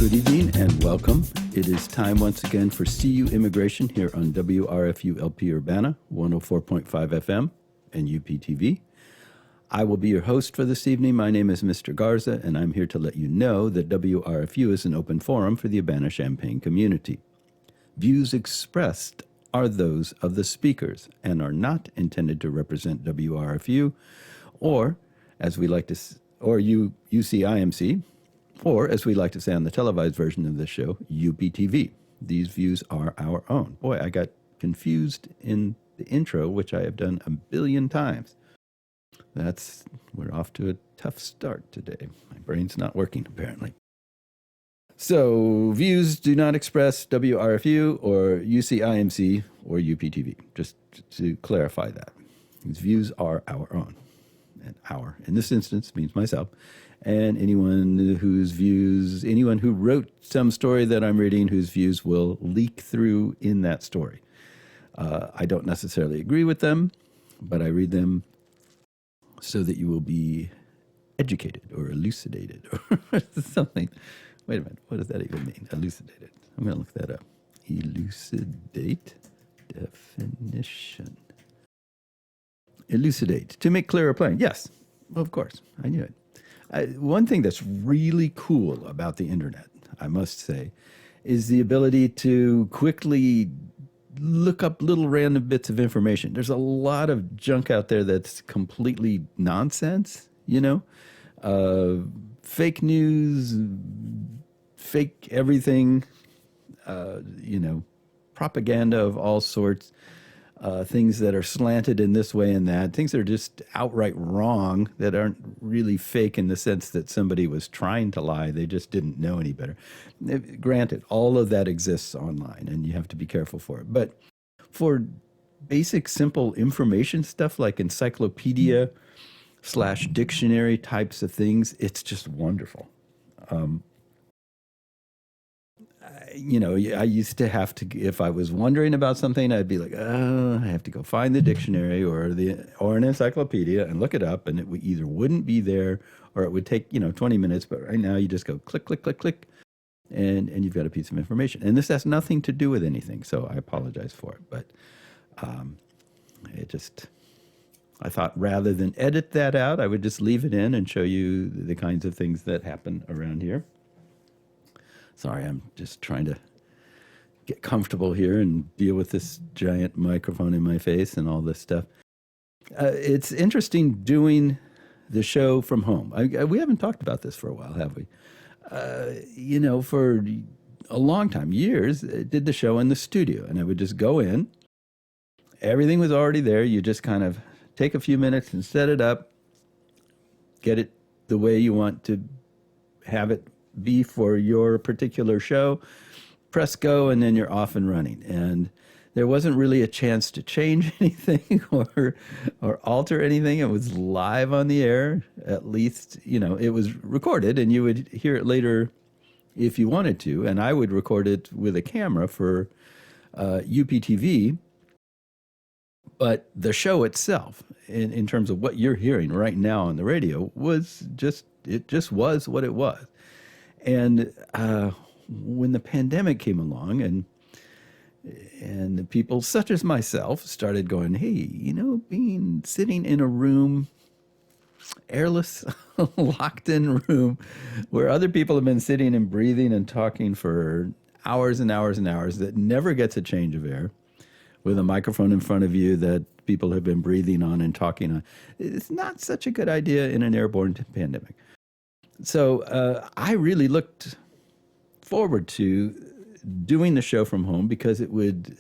Good evening and welcome. It is time once again for CU Immigration here on WRFU LP Urbana, 104.5 FM and UPTV. I will be your host for this evening. My name is Mr. Garza, and I'm here to let you know that WRFU is an open forum for the Urbana-Champaign community. Views expressed are those of the speakers and are not intended to represent WRFU or, as we like to, or UCIMC, or, as we like to say on the televised version of this show, UPTV. These views are our own. Boy, I got confused in the intro, which I have done a billion times. We're off to a tough start today. My brain's not working, apparently. So, views do not express WRFU or UCIMC or UPTV, just to clarify that. These views are our own. And our, in this instance, means myself. And anyone who wrote some story that I'm reading whose views will leak through in that story. I don't necessarily agree with them, but I read them so that you will be educated or elucidated or something. Wait a minute, what does that even mean? Elucidated. I'm going to look that up. Elucidate definition. Elucidate. To make clear or plain. Yes, of course. I knew it. One thing that's really cool about the internet, I must say, is the ability to quickly look up little random bits of information. There's a lot of junk out there that's completely nonsense, fake news, fake everything, propaganda of all sorts. Things that are slanted in this way and that, things that are just outright wrong, that aren't really fake in the sense that somebody was trying to lie, they just didn't know any better. Granted, all of that exists online, and you have to be careful for it. But for basic, simple information stuff like encyclopedia / dictionary types of things, it's just wonderful. I used to have to, if I was wondering about something, I'd be like, I have to go find the dictionary or an encyclopedia and look it up, and it either wouldn't be there or it would take, 20 minutes. But right now you just go click, click, click, click, and you've got a piece of information. And this has nothing to do with anything, so I apologize for it. But I thought rather than edit that out, I would just leave it in and show you the kinds of things that happen around here. Sorry, I'm just trying to get comfortable here and deal with this giant microphone in my face and all this stuff. It's interesting doing the show from home. We haven't talked about this for a while, have we? For a long time, years, I did the show in the studio, and I would just go in. Everything was already there. You just kind of take a few minutes and set it up, get it the way you want to have it be for your particular show, press go, and then you're off and running. And there wasn't really a chance to change anything or alter anything. It was live on the air. At least, it was recorded, and you would hear it later if you wanted to. And I would record it with a camera for UPTV. But the show itself, in terms of what you're hearing right now on the radio, was just was what it was. And when the pandemic came along and the people such as myself started going, hey, sitting in a room, airless, locked in room where other people have been sitting and breathing and talking for hours and hours and hours that never gets a change of air, with a microphone in front of you that people have been breathing on and talking on. It's not such a good idea in an airborne pandemic. So I really looked forward to doing the show from home because it'd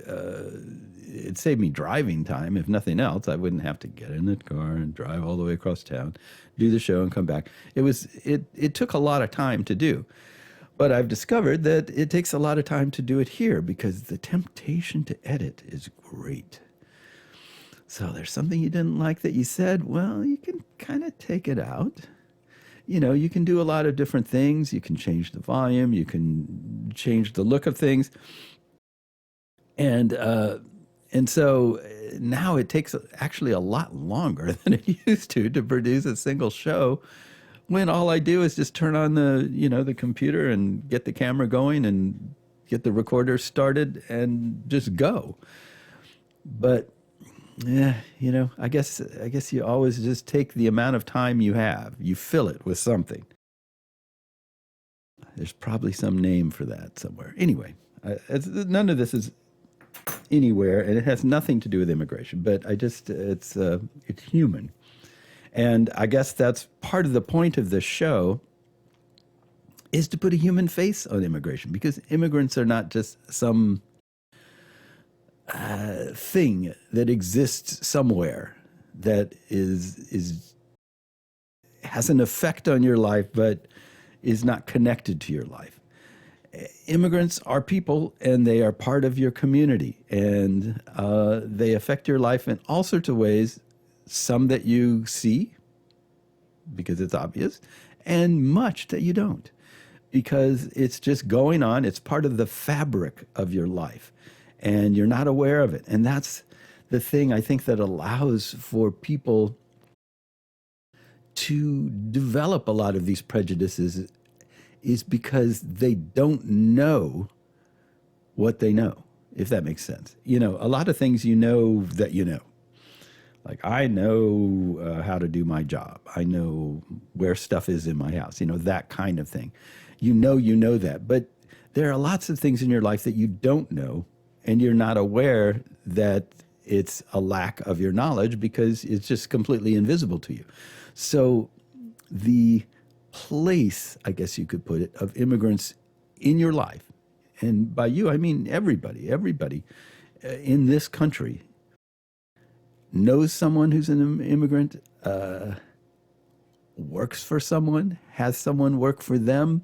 save me driving time. If nothing else, I wouldn't have to get in the car and drive all the way across town, do the show and come back. It took a lot of time to do. But I've discovered that it takes a lot of time to do it here because the temptation to edit is great. So there's something you didn't like that you said, well, you can kind of take it out. You can do a lot of different things. You can change the volume. You can change the look of things. And so now it takes actually a lot longer than it used to produce a single show when all I do is just turn on the computer and get the camera going and get the recorder started and just go. But yeah, I guess you always just take the amount of time you have, you fill it with something. There's probably some name for that somewhere. Anyway, none of this is anywhere, and it has nothing to do with immigration. But it's human, and I guess that's part of the point of this show is to put a human face on immigration, because immigrants are not just some thing that exists somewhere that is has an effect on your life, but is not connected to your life. Immigrants are people, and they are part of your community, and they affect your life in all sorts of ways, some that you see because it's obvious, and much that you don't, because it's just going on. It's part of the fabric of your life, and you're not aware of it. And that's the thing, I think, that allows for people to develop a lot of these prejudices, is because they don't know what they know, if that makes sense. A lot of things that you know. Like, I know how to do my job. I know where stuff is in my house, that kind of thing. You know that. But there are lots of things in your life that you don't know, and you're not aware that it's a lack of your knowledge because it's just completely invisible to you. So the place, I guess you could put it, of immigrants in your life, and by you, I mean everybody in this country knows someone who's an immigrant, works for someone, has someone work for them,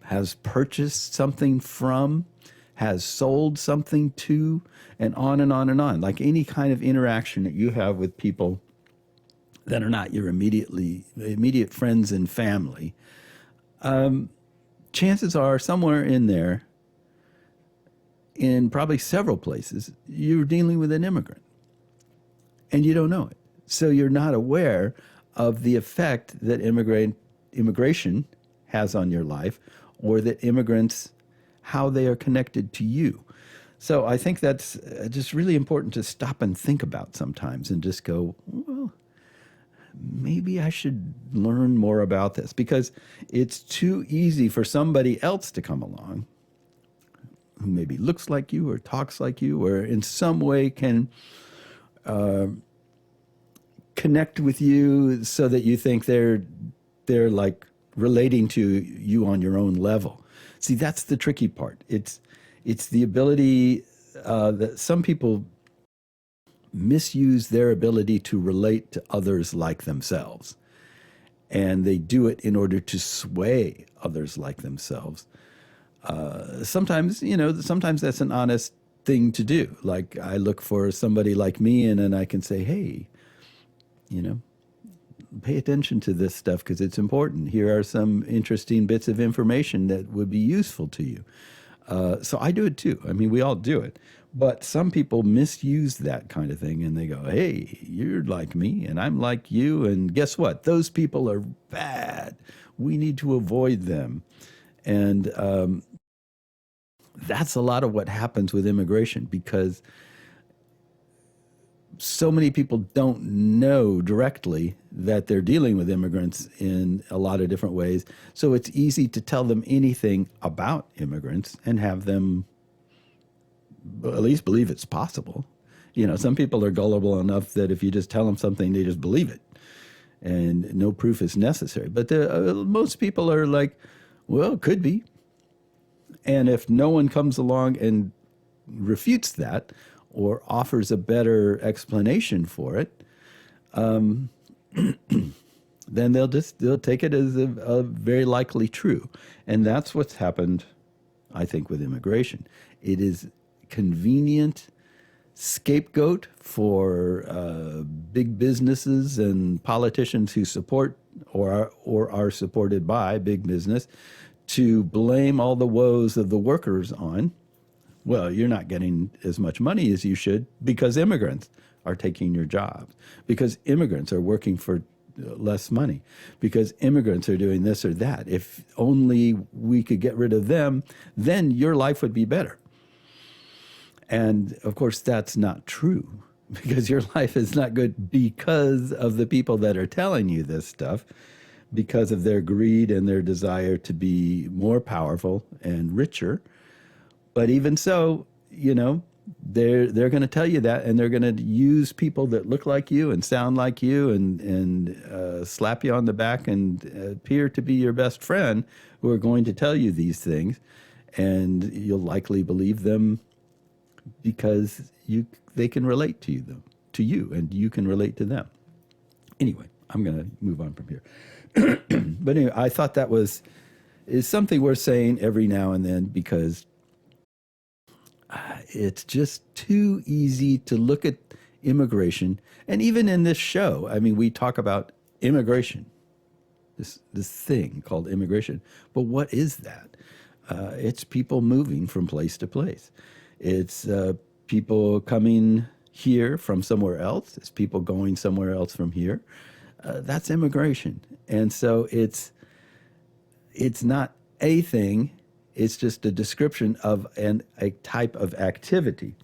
has purchased something from, has sold something to, and on and on and on. Like any kind of interaction that you have with people that are not your immediate friends and family, chances are somewhere in there, in probably several places, you're dealing with an immigrant, and you don't know it. So you're not aware of the effect that immigration has on your life, or that immigrants, how they are connected to you. So I think that's just really important to stop and think about sometimes, and just go, well, maybe I should learn more about this, because it's too easy for somebody else to come along who maybe looks like you or talks like you, or in some way can connect with you so that you think they're like relating to you on your own level. See, that's the tricky part. It's the ability that some people misuse their ability to relate to others like themselves. And they do it in order to sway others like themselves. Sometimes that's an honest thing to do. Like, I look for somebody like me, and then I can say, hey, pay attention to this stuff because it's important. Here are some interesting bits of information that would be useful to you. So I do it too. I mean, we all do it. But some people misuse that kind of thing, and they go, hey, you're like me and I'm like you, and guess what? Those people are bad. We need to avoid them. And that's a lot of what happens with immigration, because so many people don't know directly that they're dealing with immigrants in a lot of different ways. So it's easy to tell them anything about immigrants and have them at least believe it's possible. Some people are gullible enough that if you just tell them something, they just believe it, and no proof is necessary. But most people are like, well, it could be. And if no one comes along and refutes that, or offers a better explanation for it, then they'll take it as a very likely true. And that's what's happened, I think, with immigration. It is convenient scapegoat for big businesses and politicians who support or are supported by big business to blame all the woes of the workers on. Well, you're not getting as much money as you should because immigrants are taking your jobs, because immigrants are working for less money because immigrants are doing this or that. If only we could get rid of them, then your life would be better. And of course, that's not true because your life is not good because of the people that are telling you this stuff, because of their greed and their desire to be more powerful and richer. But even so, they're going to tell you that, and they're going to use people that look like you and sound like you and slap you on the back and appear to be your best friend, who are going to tell you these things, and you'll likely believe them because they can relate to you, and you can relate to them. Anyway, I'm going to move on from here. But anyway, I thought that is something worth saying every now and then, because it's just too easy to look at immigration. And even in this show, I mean, we talk about immigration, this thing called immigration. But what is that? It's people moving from place to place. It's people coming here from somewhere else. It's people going somewhere else from here. That's immigration. And so it's not a thing. It's just a description of a type of activity.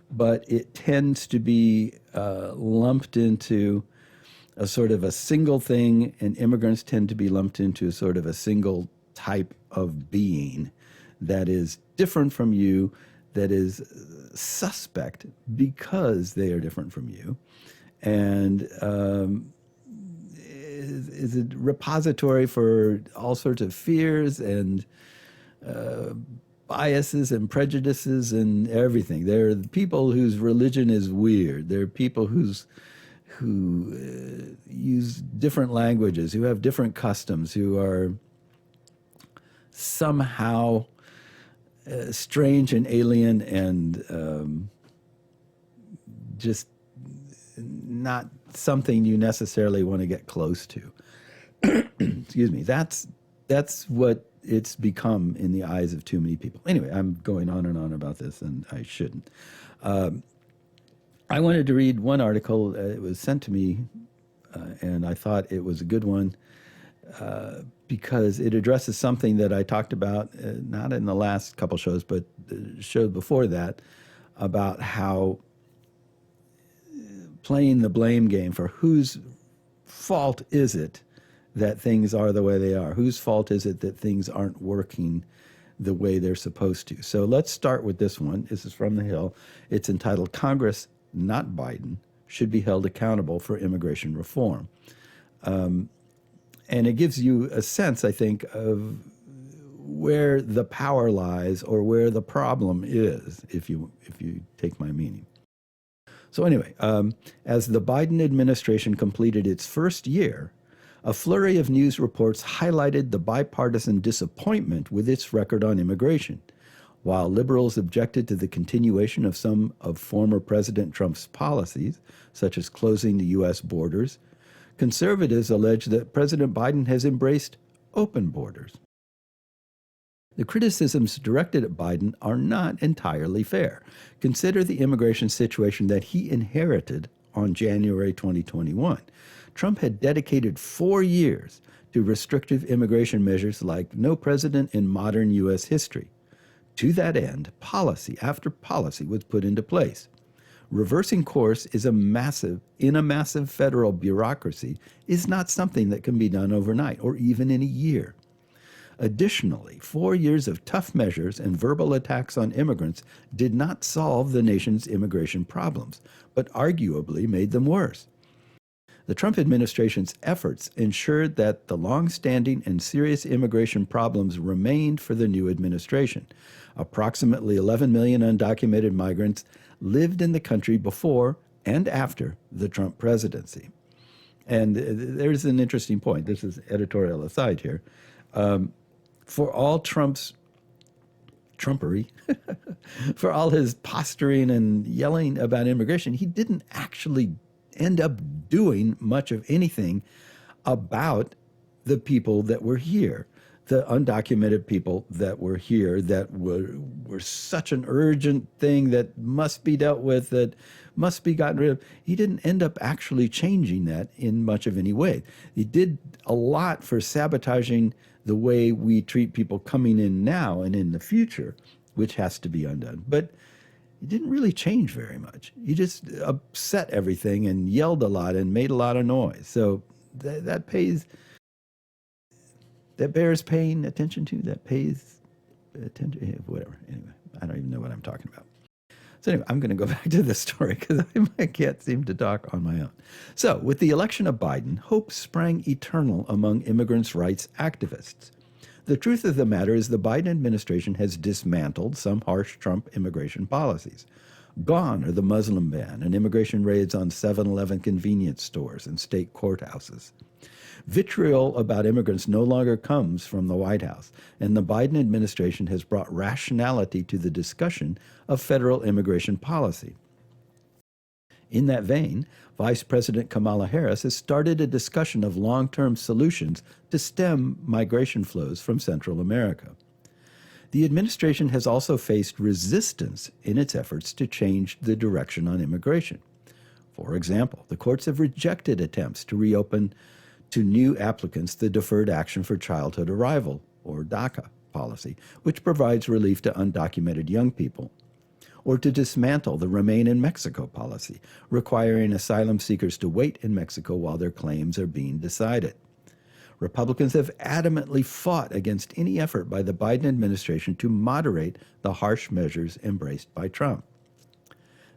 But it tends to be lumped into a sort of a single thing, and immigrants tend to be lumped into a sort of a single type of being that is different from you, that is suspect because they are different from you, and is a repository for all sorts of fears and biases and prejudices and everything. There are people whose religion is weird. There are people who use different languages, who have different customs, who are somehow strange and alien and just not something you necessarily want to get close to. Excuse me. That's what it's become in the eyes of too many people. Anyway, I'm going on and on about this, and I shouldn't. I wanted to read one article. It was sent to me, and I thought it was a good one because it addresses something that I talked about, not in the last couple shows, but the show before that, about how playing the blame game for whose fault is it that things are the way they are? Whose fault is it that things aren't working the way they're supposed to? So let's start with this one. This is from The Hill. It's entitled, "Congress, Not Biden, Should Be Held Accountable for Immigration Reform." And it gives you a sense, I think, of where the power lies or where the problem is, if you take my meaning. So anyway, as the Biden administration completed its first year, a flurry of news reports highlighted the bipartisan disappointment with its record on immigration. While liberals objected to the continuation of some of former President Trump's policies, such as closing the U.S. borders, conservatives allege that President Biden has embraced open borders. The criticisms directed at Biden are not entirely fair. Consider the immigration situation that he inherited on January 2021. Trump had dedicated 4 years to restrictive immigration measures like no president in modern U.S. history. To that end, policy after policy was put into place. Reversing course in a massive federal bureaucracy is not something that can be done overnight or even in a year. Additionally, 4 years of tough measures and verbal attacks on immigrants did not solve the nation's immigration problems, but arguably made them worse. The Trump administration's efforts ensured that the long-standing and serious immigration problems remained for the new administration. Approximately 11 million undocumented migrants lived in the country before and after the Trump presidency. And there's an interesting point. This is editorial aside here. For all Trump's Trumpery, for all his posturing and yelling about immigration, he didn't actually end up doing much of anything about the people that were here. the undocumented people that were here that were such an urgent thing that must be dealt with, that must be gotten rid of. He didn't end up actually changing that in much of any way. He did a lot for sabotaging the way we treat people coming in now and in the future, which has to be undone. But it didn't really change very much. He just upset everything and yelled a lot and made a lot of noise. So that bears paying attention to, that pays attention, whatever. Anyway, I don't even know what I'm talking about. So anyway, I'm going to go back to this story because I can't seem to talk on my own. So with the election of Biden, hope sprang eternal among immigrants' rights activists. The truth of the matter is the Biden administration has dismantled some harsh Trump immigration policies. Gone are the Muslim ban and immigration raids on 7-Eleven convenience stores and state courthouses. Vitriol about immigrants no longer comes from the White House, and the Biden administration has brought rationality to the discussion of federal immigration policy. In that vein, Vice President Kamala Harris has started a discussion of long-term solutions to stem migration flows from Central America. The administration has also faced resistance in its efforts to change the direction on immigration. For example, the courts have rejected attempts to reopen to new applicants the Deferred Action for Childhood Arrival, or DACA, policy, which provides relief to undocumented young people, or to dismantle the Remain in Mexico policy, requiring asylum seekers to wait in Mexico while their claims are being decided. Republicans have adamantly fought against any effort by the Biden administration to moderate the harsh measures embraced by Trump.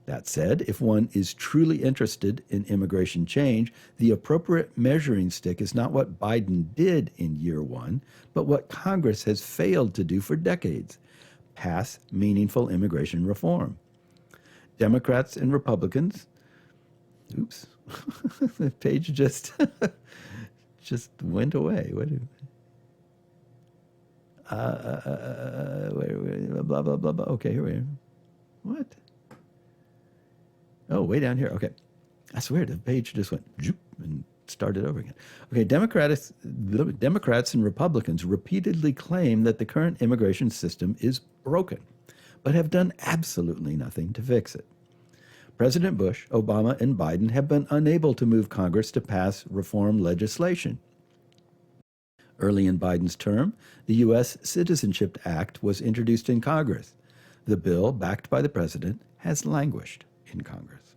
That said, if one is truly interested in immigration change, the appropriate measuring stick is not what Biden did in year one, but what Congress has failed to do for decades: pass meaningful immigration reform. Democrats and Republicans, the page just went away. Blah, blah, blah, blah. Okay, here we are. What? Oh, way down here. Okay. I swear the page just went zoop and started over again. Okay, Democrats and Republicans repeatedly claim that the current immigration system is broken, but have done absolutely nothing to fix it. President Bush, Obama, and Biden have been unable to move Congress to pass reform legislation. Early in Biden's term, the U.S. Citizenship Act was introduced in Congress. The bill, backed by the president, has languished in Congress.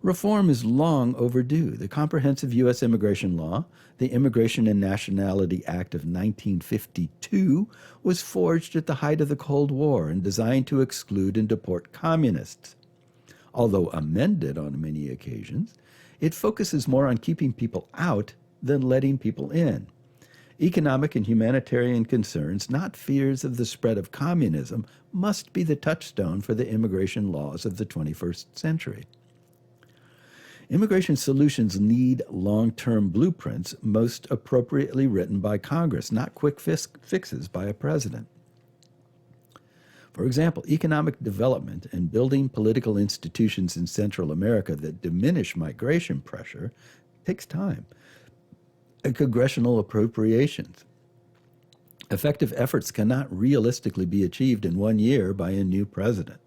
Reform is long overdue. The comprehensive U.S. immigration law, the Immigration and Nationality Act of 1952, was forged at the height of the Cold War and designed to exclude and deport communists. Although amended on many occasions, it focuses more on keeping people out than letting people in. Economic and humanitarian concerns, not fears of the spread of communism, must be the touchstone for the immigration laws of the 21st century. Immigration solutions need long-term blueprints, most appropriately written by Congress, not quick fixes by a president. For example, economic development and building political institutions in Central America that diminish migration pressure takes time. And congressional appropriations. Effective efforts cannot realistically be achieved in 1 year by a new president.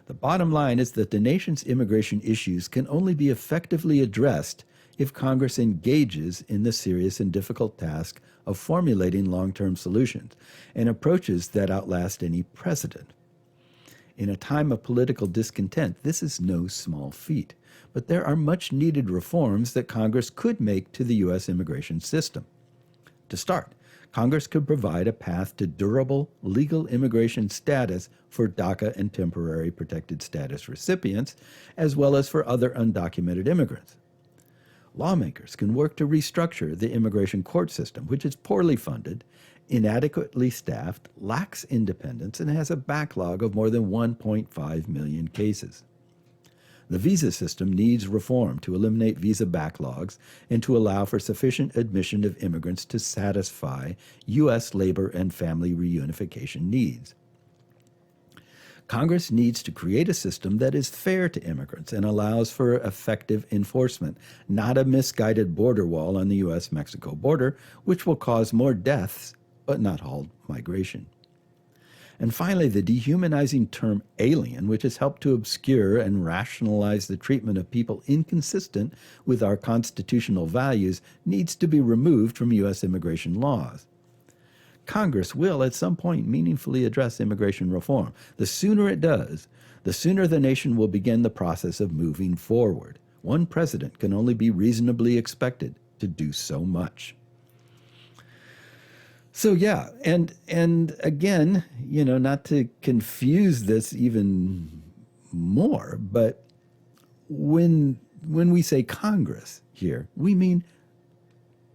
The bottom line is that the nation's immigration issues can only be effectively addressed if Congress engages in the serious and difficult task of formulating long-term solutions and approaches that outlast any precedent. In a time of political discontent, this is no small feat, but there are much-needed reforms that Congress could make to the U.S. immigration system. To start, Congress could provide a path to durable legal immigration status for DACA and temporary protected status recipients, as well as for other undocumented immigrants. Lawmakers can work to restructure the immigration court system, which is poorly funded, inadequately staffed, lacks independence, and has a backlog of more than 1.5 million cases. The visa system needs reform to eliminate visa backlogs and to allow for sufficient admission of immigrants to satisfy U.S. labor and family reunification needs. Congress needs to create a system that is fair to immigrants and allows for effective enforcement, not a misguided border wall on the U.S.-Mexico border, which will cause more deaths but not halt migration. And finally, the dehumanizing term alien, which has helped to obscure and rationalize the treatment of people inconsistent with our constitutional values, needs to be removed from U.S. immigration laws. Congress will at some point meaningfully address immigration reform. The sooner it does, the sooner the nation will begin the process of moving forward. One president can only be reasonably expected to do so much. So yeah, and again, not to confuse this even more, but when we say Congress here, we mean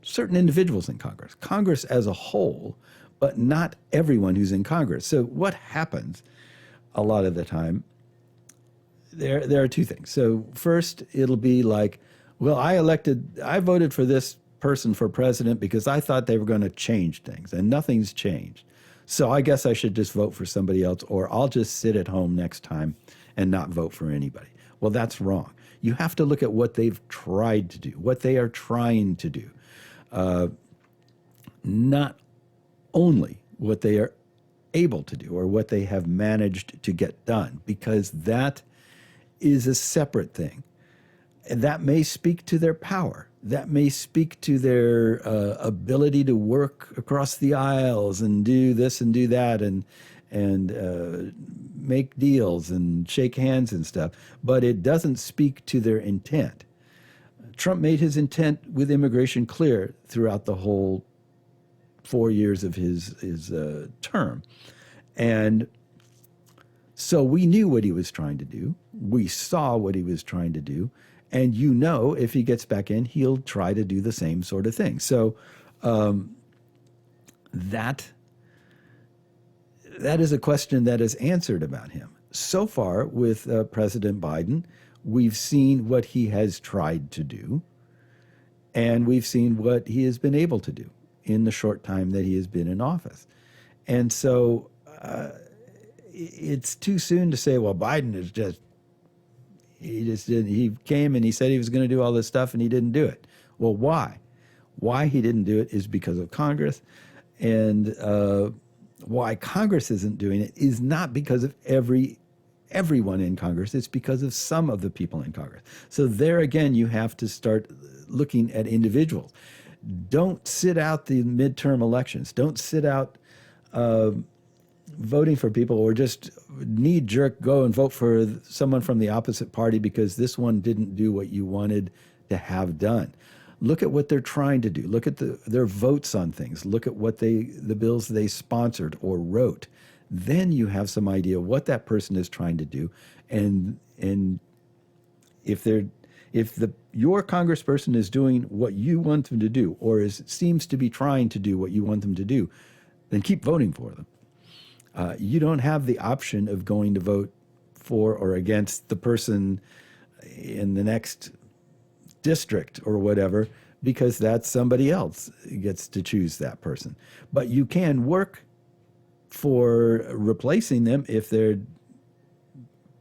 certain individuals in Congress, Congress as a whole, but not everyone who's in Congress. So what happens a lot of the time, there are two things. So first, it'll be like, well, I voted for this person for president because I thought they were going to change things, and nothing's changed. So I guess I should just vote for somebody else, or I'll just sit at home next time and not vote for anybody. Well, that's wrong. You have to look at what they've tried to do, what they are trying to do. Not only what they are able to do or what they have managed to get done, because that is a separate thing. And that may speak to their power. That may speak to their ability to work across the aisles and do this and do that and make deals and shake hands and stuff. But it doesn't speak to their intent. Trump made his intent with immigration clear throughout the whole 4 years of his term. And so we knew what he was trying to do. We saw what he was trying to do. And if he gets back in, he'll try to do the same sort of thing. So that is a question that is answered about him. So far with President Biden, we've seen what he has tried to do, and we've seen what he has been able to do in the short time that he has been in office. And so it's too soon to say, well, Biden is just, he came and he said he was going to do all this stuff and he didn't do it. Well, why? Why he didn't do it is because of Congress. And why Congress isn't doing it is not because of everyone in Congress. It's because of some of the people in Congress. So there again, you have to start looking at individuals. Don't sit out the midterm elections. Don't sit out voting for people, or just knee-jerk go and vote for someone from the opposite party because this one didn't do what you wanted to have done. Look at what they're trying to do. Look at their votes on things. Look at what the bills they sponsored or wrote. Then you have some idea what that person is trying to do, and if your congressperson is doing what you want them to do, or seems to be trying to do what you want them to do, then keep voting for them. You don't have the option of going to vote for or against the person in the next district or whatever, because that's somebody else gets to choose that person. But you can work for replacing them if they're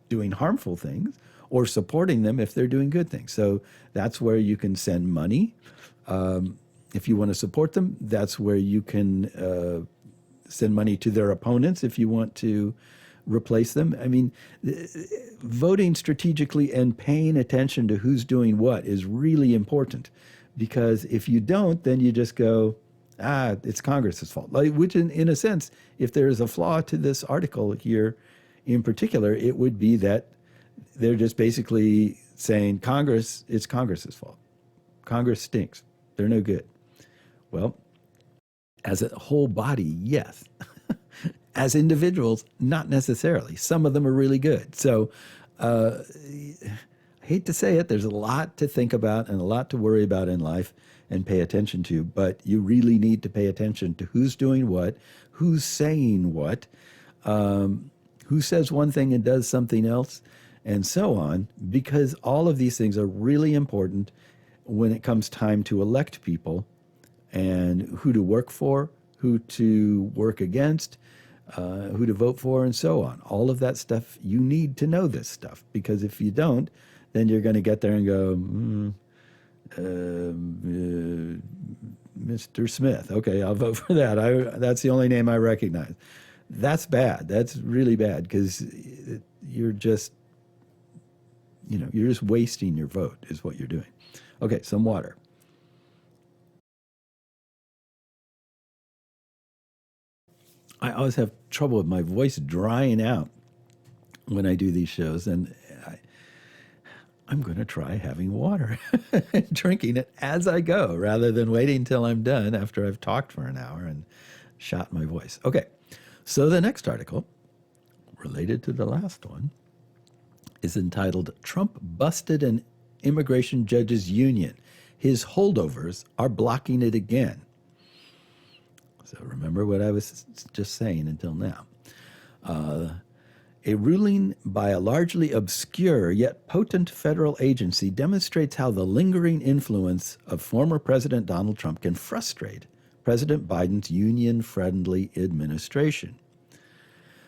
doing harmful things, or supporting them if they're doing good things. So that's where you can send money. If you want to support them, that's where you can send money to their opponents if you want to replace them. I mean, voting strategically and paying attention to who's doing what is really important, because if you don't, then you just go, it's Congress's fault. Which in a sense, if there is a flaw to this article here in particular, it would be that they're just basically saying it's Congress's fault. Congress stinks. They're no good. Well, as a whole body, yes. As individuals, not necessarily. Some of them are really good. So I hate to say it, there's a lot to think about and a lot to worry about in life and pay attention to, but you really need to pay attention to who's doing what, who's saying what, who says one thing and does something else, and so on, because all of these things are really important when it comes time to elect people and who to work for, who to work against, who to vote for, and so on. All of that stuff, you need to know this stuff, because if you don't, then you're going to get there and go, Mr. Smith. Okay, I'll vote for that. That's the only name I recognize. That's bad. That's really bad, because you're just wasting your vote is what you're doing. Okay, some water. I always have trouble with my voice drying out when I do these shows, and I'm going to try having water and drinking it as I go rather than waiting till I'm done after I've talked for an hour and shot my voice. Okay, so the next article, related to the last one, is entitled Trump Busted an Immigration Judges Union. His holdovers are blocking it again. So remember what I was just saying until now. A ruling by a largely obscure yet potent federal agency demonstrates how the lingering influence of former President Donald Trump can frustrate President Biden's union-friendly administration.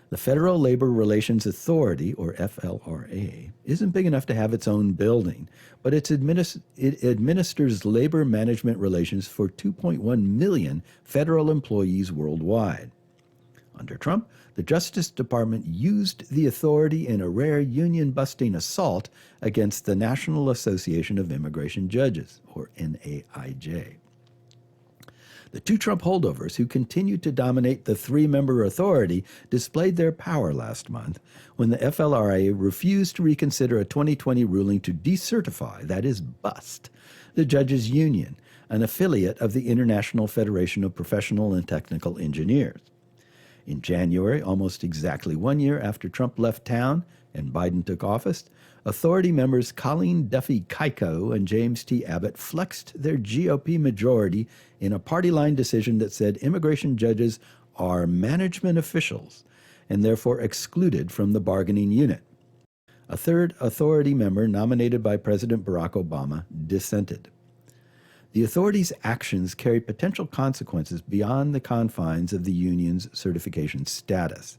The Federal Labor Relations Authority, or FLRA, isn't big enough to have its own building, but it administers labor management relations for 2.1 million federal employees worldwide. Under Trump, the Justice Department used the authority in a rare union-busting assault against the National Association of Immigration Judges, or NAIJ. The two Trump holdovers, who continued to dominate the three-member authority, displayed their power last month when the FLRA refused to reconsider a 2020 ruling to decertify, that is, bust, the Judges Union, an affiliate of the International Federation of Professional and Technical Engineers. In January, almost exactly 1 year after Trump left town and Biden took office, authority members Colleen Duffy Keiko and James T. Abbott flexed their GOP majority in a party-line decision that said immigration judges are management officials and therefore excluded from the bargaining unit. A third authority member, nominated by President Barack Obama, dissented. The authority's actions carry potential consequences beyond the confines of the union's certification status.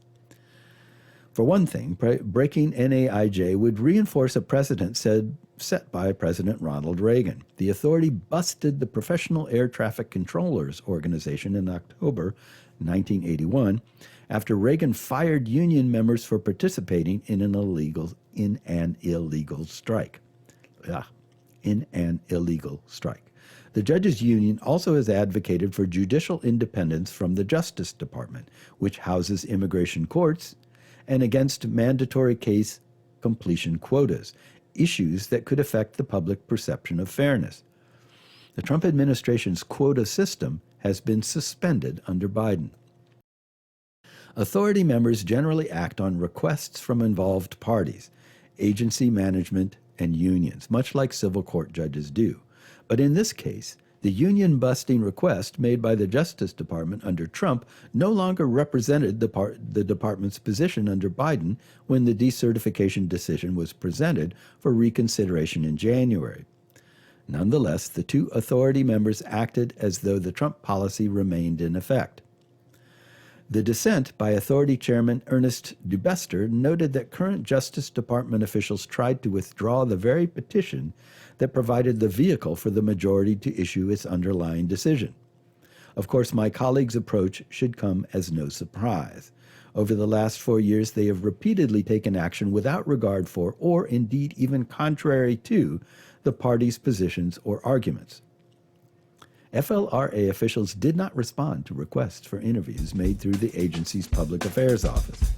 For one thing, breaking NAIJ would reinforce a precedent set by President Ronald Reagan. The authority busted the Professional Air Traffic Controllers Organization in October 1981 after Reagan fired union members for participating in an illegal strike. The Judges Union also has advocated for judicial independence from the Justice Department, which houses immigration courts, and against mandatory case completion quotas, issues that could affect the public perception of fairness. The Trump administration's quota system has been suspended under Biden. Authority members generally act on requests from involved parties, agency management, and unions, much like civil court judges do. But in this case, the union-busting request made by the Justice Department under Trump no longer represented the department's position under Biden when the decertification decision was presented for reconsideration in January. Nonetheless, the two authority members acted as though the Trump policy remained in effect. The dissent by Authority Chairman Ernest Dubester noted that current Justice Department officials tried to withdraw the very petition that provided the vehicle for the majority to issue its underlying decision. Of course, my colleagues' approach should come as no surprise. Over the last 4 years, they have repeatedly taken action without regard for, or indeed even contrary to, the parties' positions or arguments. FLRA officials did not respond to requests for interviews made through the agency's public affairs office.